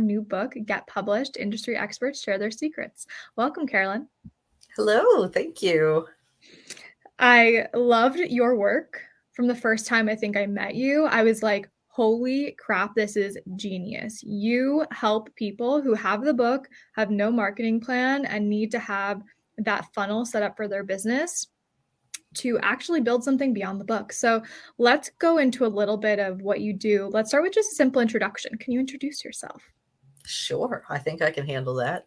new book, Get Published, Industry Experts Share Their Secrets. Welcome, Carolyn. Hello, thank you. I loved your work from the first time I think I met you. I was like, holy crap, this is genius. You help people who have the book, have no marketing plan, and need to have that funnel set up for their business to actually build something beyond the book. So let's go into a little bit of what you do. Let's start with just a simple introduction. Can you introduce yourself? Sure, I think I can handle that.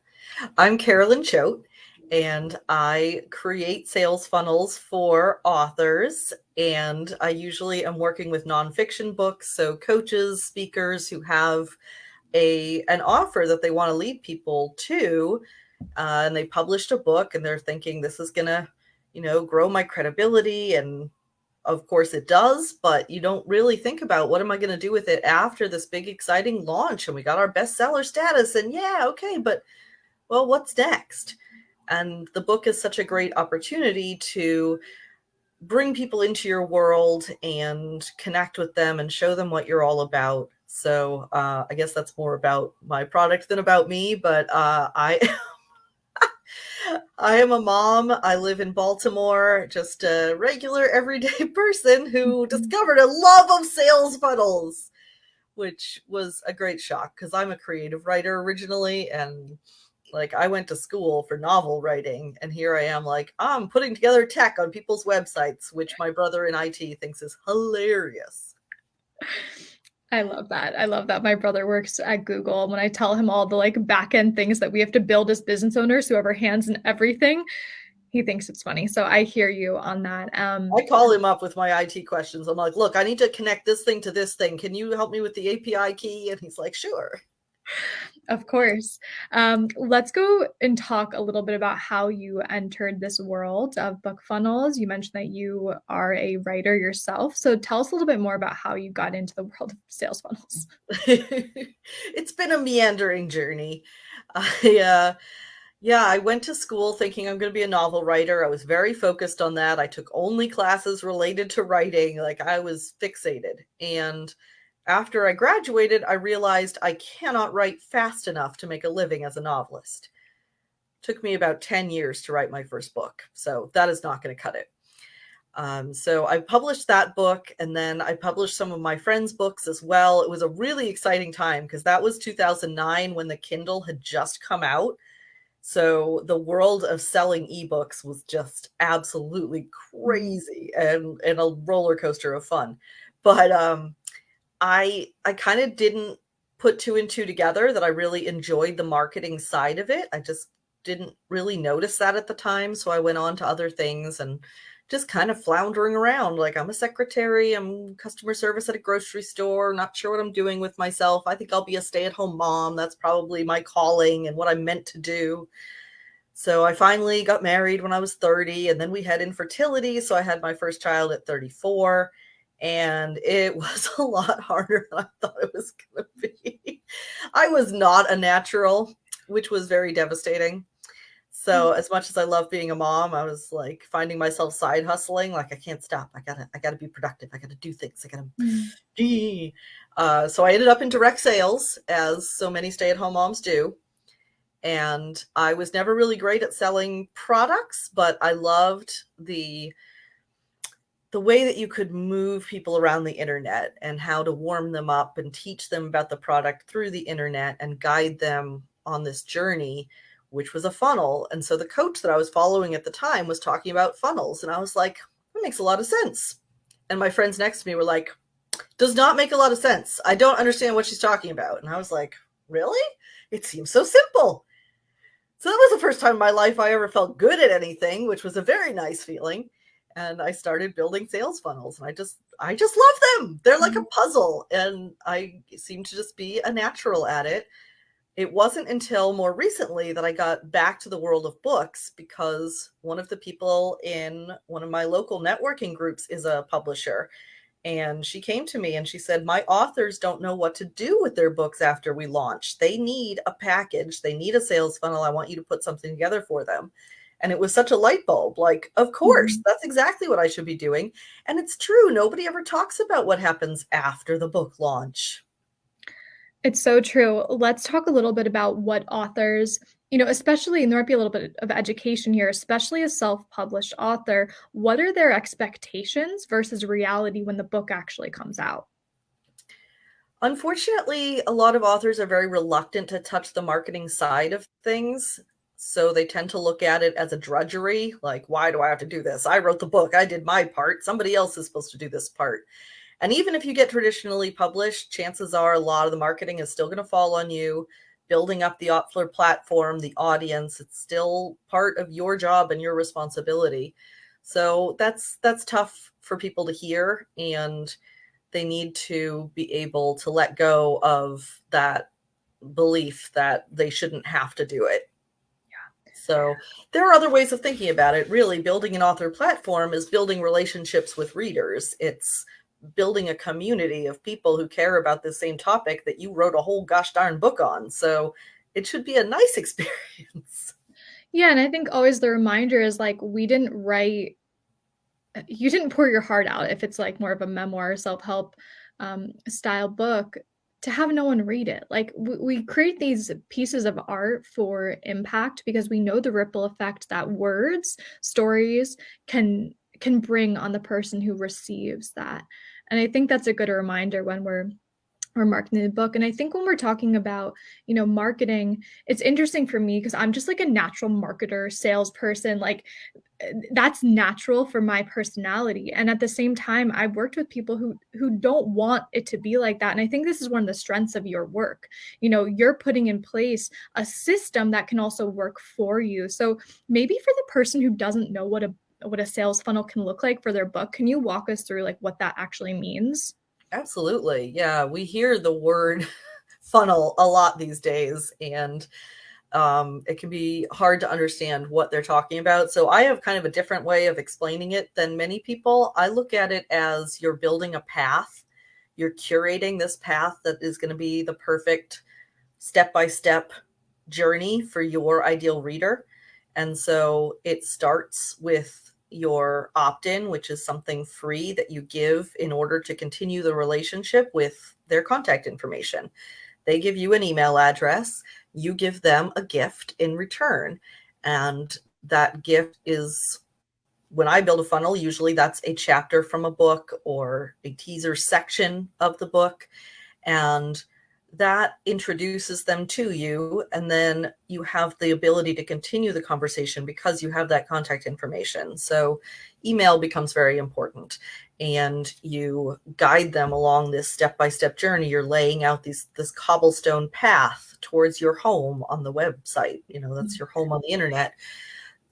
I'm Carolyn Choate, and I create sales funnels for authors. And I usually am working with nonfiction books, so coaches, speakers who have an offer that they want to lead people to, and they published a book, and they're thinking this is gonna, grow my credibility, and of course it does, but you don't really think about what am I going to do with it after this big exciting launch and we got our bestseller status and yeah, okay, but well, what's next? And the book is such a great opportunity to bring people into your world and connect with them and show them what you're all about. So I guess that's more about my product than about me, but I am a mom. I live in Baltimore, just a regular everyday person who discovered a love of sales funnels, which was a great shock because I'm a creative writer originally. And like I went to school for novel writing, and here I am like, I'm putting together tech on people's websites, which my brother in IT thinks is hilarious. I love that. I love that my brother works at Google. When I tell him all the like back end things that we have to build as business owners, whoever hands in everything, he thinks it's funny. So I hear you on that. I call him up with my IT questions. I'm like, look, I need to connect this thing to this thing. Can you help me with the API key? And he's like, sure. Of course. Let's go and talk a little bit about how you entered this world of book funnels. You mentioned that you are a writer yourself. So tell us a little bit more about how you got into the world of sales funnels. It's been a meandering journey. I went to school thinking I'm going to be a novel writer. I was very focused on that. I took only classes related to writing. Like I was fixated. And after I graduated, I realized I cannot write fast enough to make a living as a novelist. It took me about 10 years to write my first book. So that is not going to cut it. So I published that book, and then I published some of my friends' books as well. It was a really exciting time because that was 2009 when the Kindle had just come out. So the world of selling ebooks was just absolutely crazy and a roller coaster of fun. But I kind of didn't put two and two together that I really enjoyed the marketing side of it. I just didn't really notice that at the time. So I went on to other things and just kind of floundering around. Like I'm a secretary, I'm customer service at a grocery store, not sure what I'm doing with myself. I think I'll be a stay-at-home mom. That's probably my calling and what I'm meant to do. So I finally got married when I was 30, and then we had infertility. So I had my first child at 34, and it was a lot harder than I thought it was going to be. I was not a natural, which was very devastating. So as much as I love being a mom, I was like finding myself side hustling. Like I can't stop. I gotta be productive. I gotta do things. So I ended up in direct sales, as so many stay-at-home moms do. And I was never really great at selling products, but I loved the way that you could move people around the internet and how to warm them up and teach them about the product through the internet and guide them on this journey, which was a funnel. And so the coach that I was following at the time was talking about funnels. And I was like, that makes a lot of sense. And my friends next to me were like, does not make a lot of sense. I don't understand what she's talking about. And I was like, really? It seems so simple. So that was the first time in my life I ever felt good at anything, which was a very nice feeling. And I started building sales funnels, and I just love them. They're like a puzzle, and I seem to just be a natural at it. It wasn't until more recently that I got back to the world of books, because one of the people in one of my local networking groups is a publisher. And she came to me and she said, my authors don't know what to do with their books after we launch. They need a package. They need a sales funnel. I want you to put something together for them. And it was such a light bulb. Like, of course, that's exactly what I should be doing. And it's true. Nobody ever talks about what happens after the book launch. It's so true. Let's talk a little bit about what authors, especially, and there might be a little bit of education here, especially a self-published author, what are their expectations versus reality when the book actually comes out? Unfortunately, a lot of authors are very reluctant to touch the marketing side of things. So they tend to look at it as a drudgery. Like, why do I have to do this? I wrote the book. I did my part. Somebody else is supposed to do this part. And even if you get traditionally published, chances are a lot of the marketing is still going to fall on you. Building up the Optler platform, the audience, it's still part of your job and your responsibility. So that's tough for people to hear, and they need to be able to let go of that belief that they shouldn't have to do it. So there are other ways of thinking about it. Really, building an author platform is building relationships with readers. It's building a community of people who care about the same topic that you wrote a whole gosh darn book on. So it should be a nice experience. Yeah, and I think always the reminder is like you didn't pour your heart out if it's like more of a memoir, self-help style book to have no one read it. Like we create these pieces of art for impact because we know the ripple effect that words, stories can bring on the person who receives that. And I think that's a good reminder when we're marketing the book. And I think when we're talking about, marketing, it's interesting for me because I'm just like a natural marketer, salesperson. Like that's natural for my personality. And at the same time, I've worked with people who don't want it to be like that. And I think this is one of the strengths of your work. You're putting in place a system that can also work for you. So maybe for the person who doesn't know what a sales funnel can look like for their book, can you walk us through like what that actually means? Absolutely. Yeah, we hear the word funnel a lot these days, and it can be hard to understand what they're talking about. So I have kind of a different way of explaining it than many people. I look at it as you're building a path. You're curating this path that is going to be the perfect step-by-step journey for your ideal reader. And so it starts with your opt-in, which is something free that you give in order to continue the relationship with their contact information. They give you an email address, you give them a gift in return. And that gift is, when I build a funnel, usually that's a chapter from a book or a teaser section of the book. And that introduces them to you, and then you have the ability to continue the conversation because you have that contact information. So email becomes very important, and you guide them along this step-by-step journey. You're laying out this cobblestone path towards your home on the website. That's your home on the internet.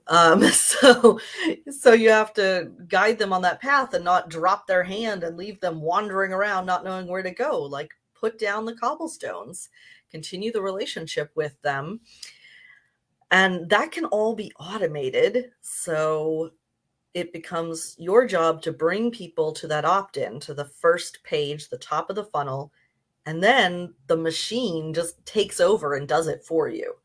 So you have to guide them on that path and not drop their hand and leave them wandering around not knowing where to go. Like, put down the cobblestones, continue the relationship with them. And that can all be automated. So it becomes your job to bring people to that opt-in, to the first page, the top of the funnel. And then the machine just takes over and does it for you.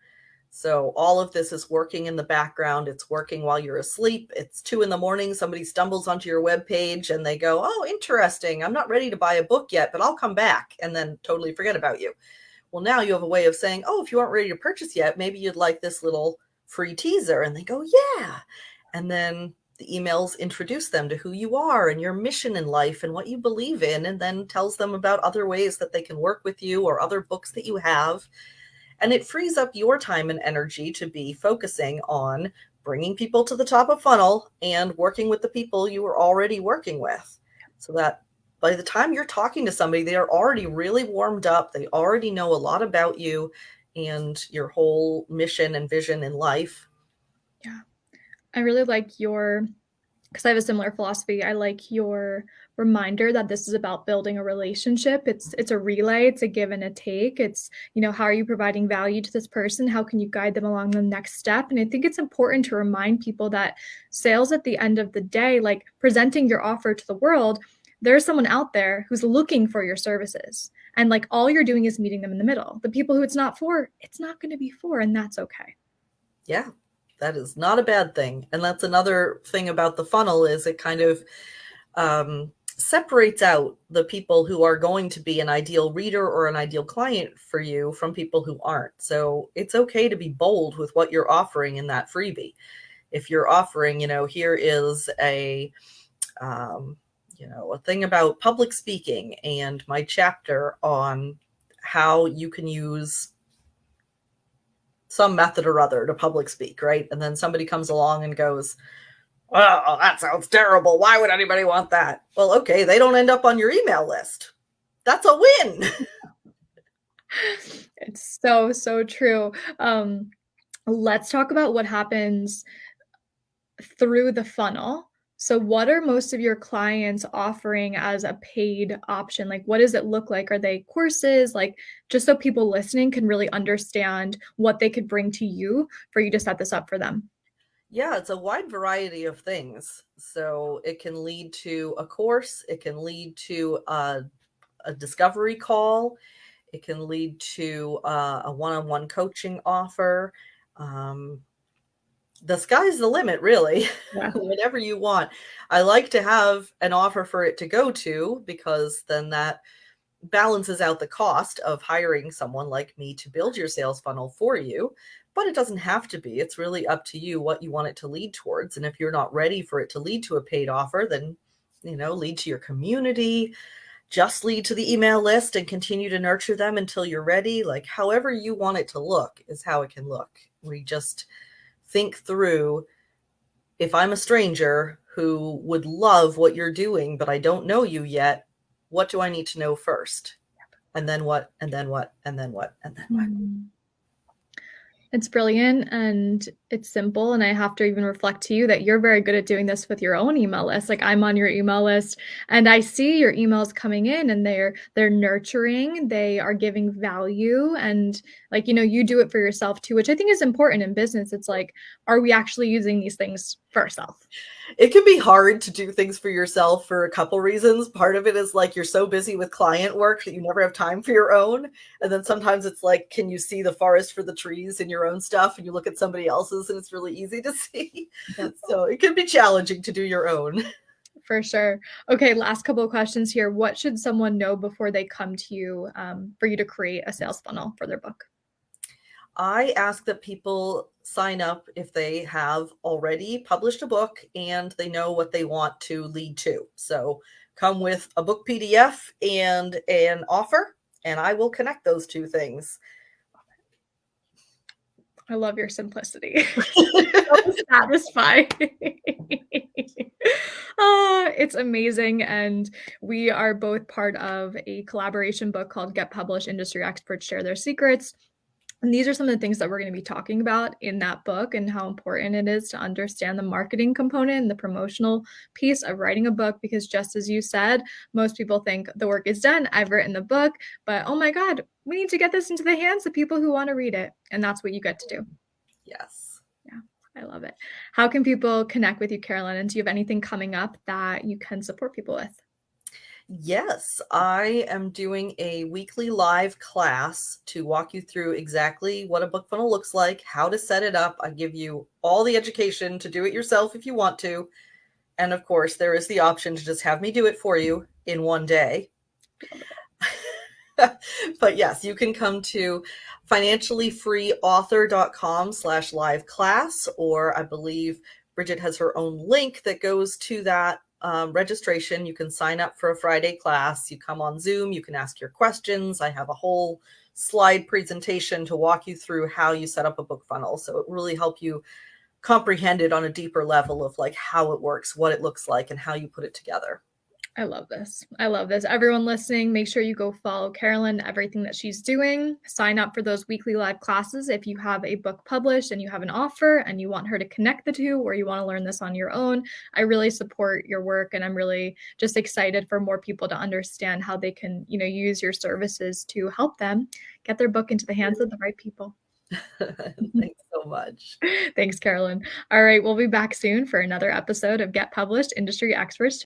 So all of this is working in the background. It's working while you're asleep. It's 2 a.m. Somebody stumbles onto your webpage and they go, oh, interesting. I'm not ready to buy a book yet, but I'll come back, and then totally forget about you. Well, now you have a way of saying, oh, if you aren't ready to purchase yet, maybe you'd like this little free teaser. And they go, yeah. And then the emails introduce them to who you are and your mission in life and what you believe in, and then tells them about other ways that they can work with you or other books that you have. And it frees up your time and energy to be focusing on bringing people to the top of funnel and working with the people you are already working with. So that by the time you're talking to somebody, they are already really warmed up. They already know a lot about you and your whole mission and vision in life. Yeah. I really like because I have a similar philosophy. I like your reminder that this is about building a relationship. It's a relay, it's a give and a take. It's, how are you providing value to this person? How can you guide them along the next step? And I think it's important to remind people that sales at the end of the day, like presenting your offer to the world, there's someone out there who's looking for your services. And like all you're doing is meeting them in the middle. The people who it's not for, it's not going to be for, and that's okay. Yeah. That is not a bad thing. And that's another thing about the funnel, is it kind of separates out the people who are going to be an ideal reader or an ideal client for you from people who aren't. So it's okay to be bold with what you're offering in that freebie. If you're offering, here is a thing about public speaking and my chapter on how you can use some method or other to public speak, right? And then somebody comes along and goes, "Oh, that sounds terrible. Why would anybody want that?" Well, okay, they don't end up on your email list. That's a win. It's so, so true. Let's talk about what happens through the funnel. So what are most of your clients offering as a paid option? Like, what does it look like? Are they courses? Like, just so people listening can really understand what they could bring to you for you to set this up for them. Yeah, it's a wide variety of things. So it can lead to a course, it can lead to a discovery call, it can lead to a one-on-one coaching offer. The sky's the limit, really. Yeah. Whatever you want. I like to have an offer for it to go to, because then that balances out the cost of hiring someone like me to build your sales funnel for you. But it doesn't have to be. It's really up to you what you want it to lead towards. And if you're not ready for it to lead to a paid offer, then, lead to your community, just lead to the email list and continue to nurture them until you're ready. Like, however you want it to look is how it can look. We just think through, if I'm a stranger who would love what you're doing, but I don't know you yet, what do I need to know first? And then what? And then what? And then what? And then what? It's brilliant and it's simple. And I have to even reflect to you that you're very good at doing this with your own email list. Like, I'm on your email list and I see your emails coming in and they're nurturing, they are giving value. And like, you do it for yourself too, which I think is important in business. It's like, are we actually using these things for ourselves? It can be hard to do things for yourself for a couple reasons. Part of it is like you're so busy with client work that you never have time for your own. And then sometimes it's like, can you see the forest for the trees in your own stuff? And you look at somebody else's and it's really easy to see. So it can be challenging to do your own. For sure. Okay, last couple of questions here. What should someone know before they come to you for you to create a sales funnel for their book? I ask that people sign up if they have already published a book and they know what they want to lead to. So come with a book PDF and an offer, and I will connect those two things. I love your simplicity. So satisfying. It's amazing. And we are both part of a collaboration book called Get Published, Industry Experts Share Their Secrets. And these are some of the things that we're going to be talking about in that book, and how important it is to understand the marketing component and the promotional piece of writing a book. Because just as you said, most people think the work is done. I've written the book, but oh my God, we need to get this into the hands of people who want to read it. And that's what you get to do. Yes. Yeah, I love it. How can people connect with you, Carolyn? And do you have anything coming up that you can support people with? Yes, I am doing a weekly live class to walk you through exactly what a book funnel looks like, how to set it up. I give you all the education to do it yourself if you want to. And of course, there is the option to just have me do it for you in one day. But yes, you can come to financiallyfreeauthor.com/live class, or I believe Bridget has her own link that goes to that registration. You can sign up for a Friday class. You come on Zoom, you can ask your questions. I have a whole slide presentation to walk you through how you set up a book funnel. So it really help you comprehend it on a deeper level of like how it works, what it looks like, and how you put it together. I love this. I love this. Everyone listening, make sure you go follow Carolyn, everything that she's doing. Sign up for those weekly live classes if you have a book published and you have an offer and you want her to connect the two, or you want to learn this on your own. I really support your work, and I'm really just excited for more people to understand how they can, use your services to help them get their book into the hands of the right people. Thanks so much. Thanks, Carolyn. All right, we'll be back soon for another episode of Get Published, Industry Experts